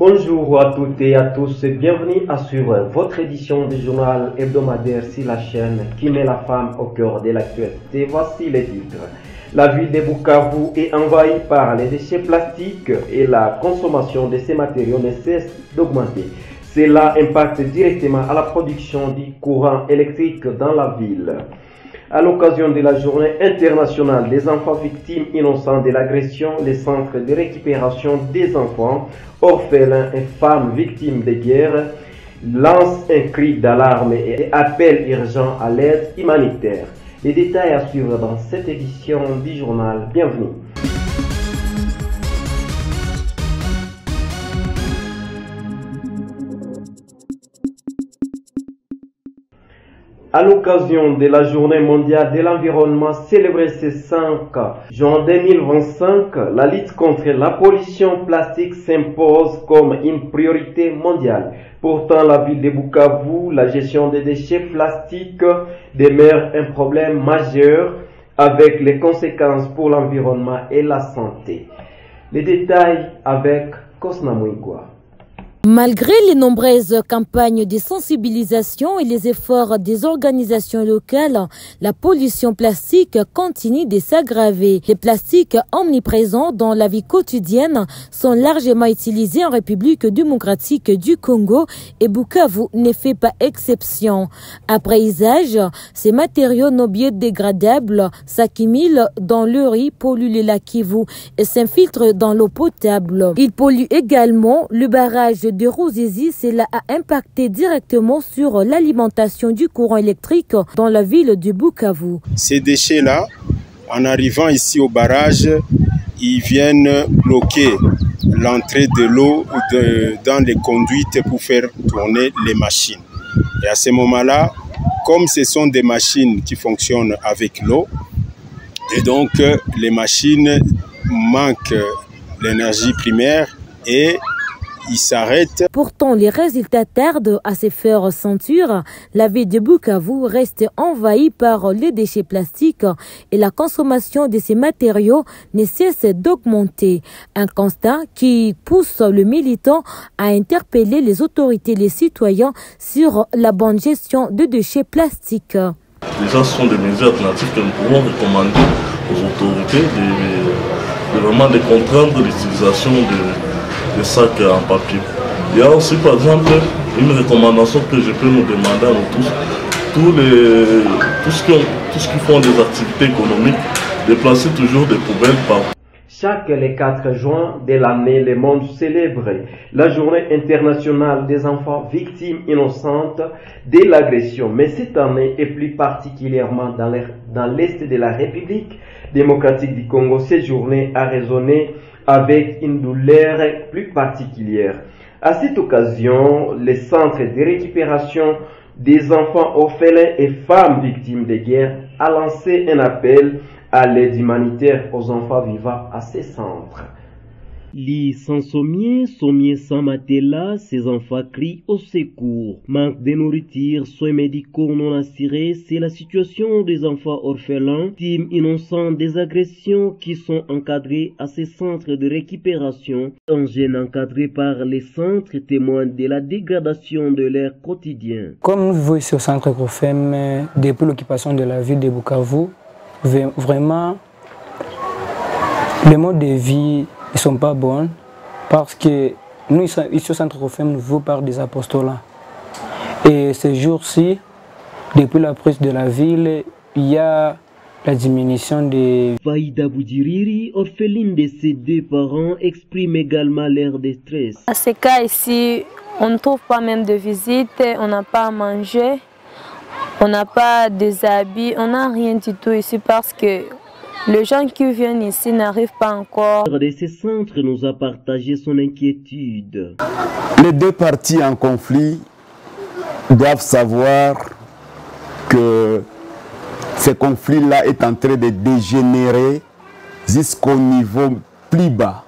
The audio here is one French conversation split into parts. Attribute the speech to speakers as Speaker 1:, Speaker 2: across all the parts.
Speaker 1: Bonjour à toutes et à tous et bienvenue à suivre votre édition du journal hebdomadaire sur la chaîne qui met la femme au cœur de l'actualité. Voici les titres. La ville de Bukavu est envahie par les déchets plastiques et la consommation de ces matériaux ne cesse d'augmenter. Cela impacte directement à la production du courant électrique dans la ville. À l'occasion de la journée internationale des enfants victimes innocents de l'agression, les centres de récupération des enfants, orphelins et femmes victimes de guerre lancent un cri d'alarme et appellent urgent à l'aide humanitaire. Les détails à suivre dans cette édition du journal. Bienvenue. À l'occasion de la journée mondiale de l'environnement célébrée ce 5 juin 2025, la lutte contre la pollution plastique s'impose comme une priorité mondiale. Pourtant, la ville de Bukavu, la gestion des déchets plastiques demeure un problème majeur avec les conséquences pour l'environnement et la santé. Les détails avec Kosna Mouigwa.
Speaker 2: Malgré les nombreuses campagnes de sensibilisation et les efforts des organisations locales, la pollution plastique continue de s'aggraver. Les plastiques omniprésents dans la vie quotidienne sont largement utilisés en République démocratique du Congo et Bukavu ne fait pas exception. Après usage, ces matériaux non biodégradables s'accumulent dans le riz, polluent les lacs Kivu et s'infiltrent dans l'eau potable. Ils polluent également le barrage de Ruzizi. Cela a impacté directement sur l'alimentation du courant électrique dans la ville de Bukavu.
Speaker 3: Ces déchets-là, en arrivant ici au barrage, ils viennent bloquer l'entrée de l'eau dans les conduites pour faire tourner les machines. Et à ce moment-là, comme ce sont des machines qui fonctionnent avec l'eau, et donc les machines manquent l'énergie primaire et il s'arrête.
Speaker 2: Pourtant, les résultats tardent à se faire sentir. La ville de Bukavu reste envahie par les déchets plastiques et la consommation de ces matériaux ne cesse d'augmenter. Un constat qui pousse le militant à interpeller les autorités et les citoyens sur la bonne gestion de déchets plastiques.
Speaker 4: Déjà, ce sont des mesures alternatives que nous pouvons recommander aux autorités de vraiment de contraindre l'utilisation de sacs en papier. Il y a aussi par exemple une recommandation que je peux nous demander à nous tous qui font des activités économiques, de placer toujours des poubelles par.
Speaker 1: Chaque le 4 juin de l'année, le monde célèbre la journée internationale des enfants victimes innocentes de l'agression. Mais cette année, et plus particulièrement dans l'Est de la République démocratique du Congo, cette journée a résonné avec une douleur plus particulière. À cette occasion, les centres de récupération des enfants orphelins et femmes victimes de guerre a lancé un appel à l'aide humanitaire aux enfants vivant à ces centres. Lits sans sommier sans matelas, ces enfants crient au secours. Manque de nourriture, soins médicaux non assurés, c'est la situation des enfants orphelins, victimes innocents des agressions qui sont encadrés à ces centres de récupération. Un jeune encadré par les centres témoigne de la dégradation de leur quotidien.
Speaker 5: Comme nous vivons ici au centre Grofem, depuis l'occupation de la ville de Bukavu, vraiment, les modes de vie ne sont pas bons parce que nous, ici au centre Grofem, nous vivons par des apostolats. Et ces jours-ci, depuis la prise de la ville, il y a la diminution des...
Speaker 1: Faïda Boudiriri, orpheline de ses deux parents, exprime également leur détresse.
Speaker 6: À ce cas ici, on ne trouve pas même de visite, on n'a pas à manger, on n'a pas des habits, on n'a rien du tout ici parce que les gens qui viennent ici n'arrivent pas encore.
Speaker 1: De ces centres nous a partagé son inquiétude.
Speaker 7: Les deux parties en conflit doivent savoir que ce conflit-là est en train de dégénérer jusqu'au niveau plus bas.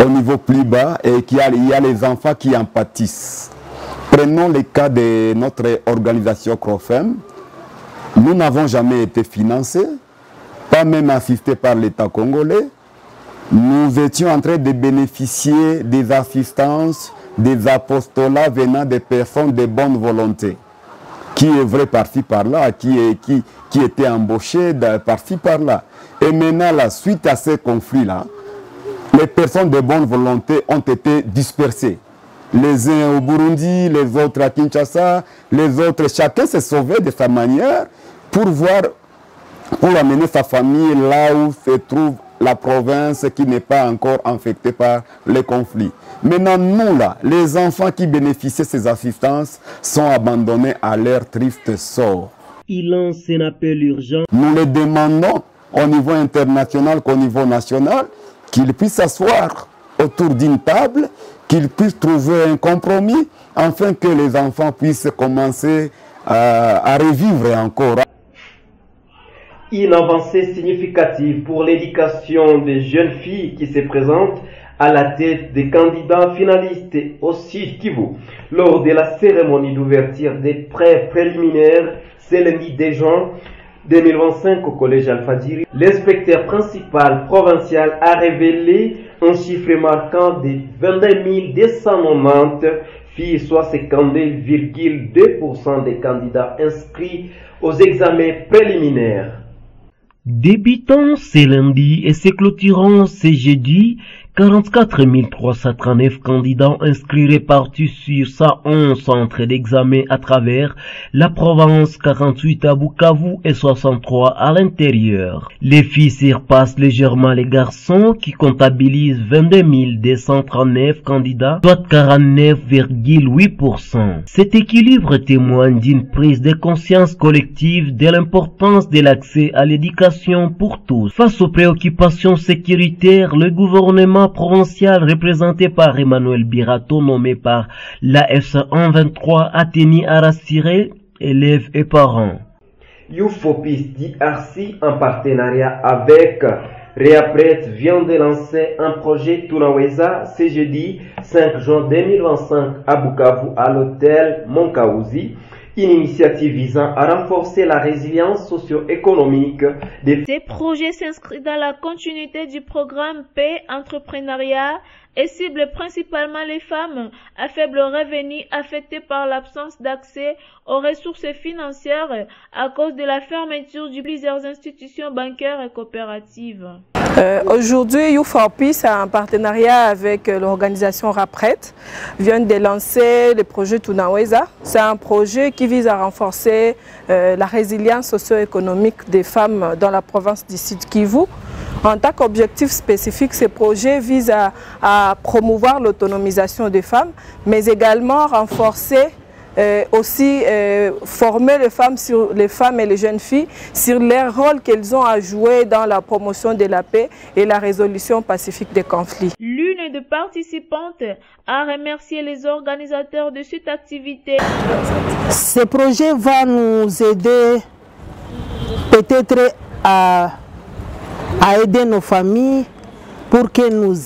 Speaker 7: Au niveau plus bas, et qu'il y a les enfants qui en pâtissent. Prenons le cas de notre organisation CROFEM. Nous n'avons jamais été financés, pas même assistés par l'État congolais. nous étions en train de bénéficier des assistances, des apostolats venant des personnes de bonne volonté, qui œuvraient par-ci par-là, qui étaient embauchés par-ci par-là. Et maintenant, la suite à ces conflits-là, les personnes de bonne volonté ont été dispersées. Les uns au Burundi, les autres à Kinshasa, les autres, chacun s'est sauvé de sa manière pour amener sa famille là où se trouve la province qui n'est pas encore infectée par les conflits. Maintenant, nous là, les enfants qui bénéficiaient de ces assistances sont abandonnés à leur triste sort.
Speaker 1: Il lance un appel urgent.
Speaker 7: Nous les demandons au niveau international qu'au niveau national qu'ils puissent s'asseoir autour d'une table, qu'ils puissent trouver un compromis afin que les enfants puissent commencer à revivre encore.
Speaker 1: Une avancée significative pour l'éducation des jeunes filles qui se présentent à la tête des candidats finalistes au Sud Kivu. Lors de la cérémonie d'ouverture des prêts préliminaires, ce lundi 2 juin 2025 au collège Alpha-Diri, l'inspecteur principal provincial a révélé un chiffre marquant de 22 290 filles, soit 52,2% des candidats inscrits aux examens préliminaires. Débutant ce lundi et se clôturant ce jeudi, 44 339 candidats inscrits répartis sur 111 centres d'examen à travers la province, 48 à Bukavu et 63 à l'intérieur. Les filles surpassent légèrement les garçons qui comptabilisent 22 239 candidats, soit 49,8%. Cet équilibre témoigne d'une prise de conscience collective de l'importance de l'accès à l'éducation pour tous. Face aux préoccupations sécuritaires, le gouvernement provincial représenté par Emmanuel Birato, nommé par l'AFC 123, a tenu à rassurer élèves et parents. Youfopis DRC, en partenariat avec Réapret, vient de lancer un projet Tunaweza ce jeudi 5 juin 2025 à Bukavu à l'hôtel Monkauzi. Une initiative visant à renforcer la résilience socio-économique des...
Speaker 8: Ces projets s'inscrivent dans la continuité du programme Paix Entrepreneuriat et ciblent principalement les femmes à faible revenu affectées par l'absence d'accès aux ressources financières à cause de la fermeture de plusieurs institutions bancaires et coopératives.
Speaker 9: Aujourd'hui, Youth for Peace, en partenariat avec l'organisation Rapret, vient de lancer le projet Tunaweza. C'est un projet qui vise à renforcer la résilience socio-économique des femmes dans la province du Sud Kivu. En tant qu'objectif spécifique, ce projet vise à promouvoir l'autonomisation des femmes, mais également renforcer former les femmes et les jeunes filles sur leur rôle qu'elles ont à jouer dans la promotion de la paix et la résolution pacifique des conflits.
Speaker 8: L'une des participantes a remercié les organisateurs de cette activité.
Speaker 10: Ce projet va nous aider peut-être à aider nos familles pour que nous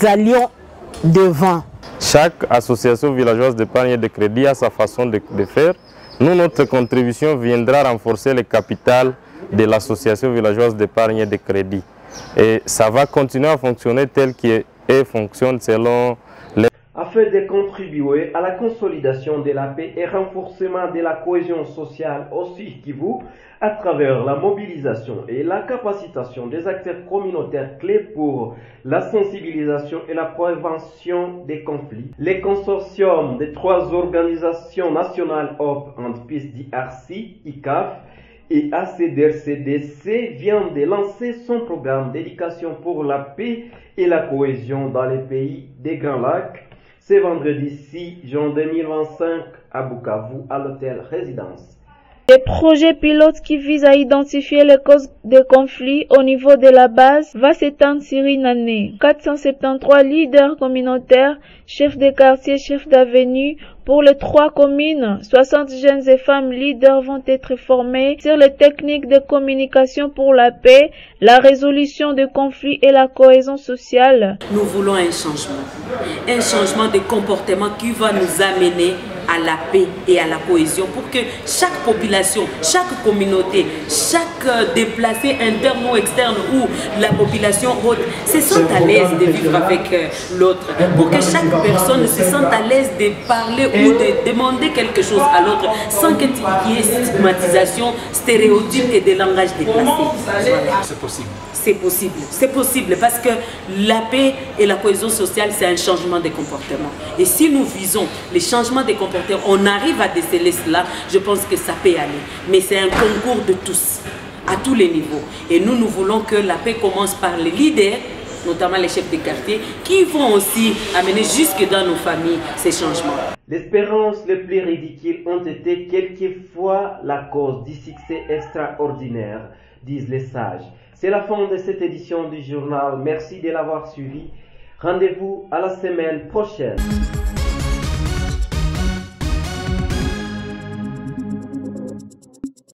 Speaker 10: allions devant.
Speaker 11: Chaque association villageoise d'épargne et de crédit a sa façon de faire. Nous, notre contribution viendra renforcer le capital de l'association villageoise d'épargne et de crédit. Et ça va continuer à fonctionner tel qu'il fonctionne selon les...
Speaker 1: Afin de contribuer à la consolidation de la paix et renforcement de la cohésion sociale au Sud Kivu, à travers la mobilisation et la capacitation des acteurs communautaires clés pour la sensibilisation et la prévention des conflits. Les consortiums des 3 organisations nationales Hope and Peace DRC, ICAF et ACDRCDC vient de lancer son programme d'éducation pour la paix et la cohésion dans les pays des Grands Lacs. C'est vendredi 6 juin 2025 à Bukavu à l'hôtel Résidence.
Speaker 8: Des projets pilotes qui visent à identifier les causes des conflits au niveau de la base va s'étendre sur une année. 473 leaders communautaires, chefs de quartier, chefs d'avenue pour les 3 communes. 60 jeunes et femmes leaders vont être formés sur les techniques de communication pour la paix, la résolution des conflits et la cohésion sociale.
Speaker 12: Nous voulons un changement de comportement qui va nous amener à la paix et à la cohésion pour que chaque population, chaque communauté, chaque déplacé interne ou externe ou la population haute se sente à l'aise de vivre avec l'autre, pour que chaque personne se sente à l'aise de parler ou de demander quelque chose à l'autre sans qu'il y ait stigmatisation, stéréotypes et des langages déplacés. Voilà.
Speaker 13: C'est possible.
Speaker 12: C'est possible parce que la paix et la cohésion sociale, c'est un changement de comportement. Et si nous visons les changements de comportement, on arrive à déceler cela, je pense que ça peut aller. Mais c'est un concours de tous, à tous les niveaux. Et nous voulons que la paix commence par les leaders, notamment les chefs de quartier, qui vont aussi amener jusque dans nos familles ces changements.
Speaker 1: Les espérances les plus ridicules ont été quelquefois la cause du succès extraordinaire, disent les sages. C'est la fin de cette édition du journal. Merci de l'avoir suivi. Rendez-vous à la semaine prochaine.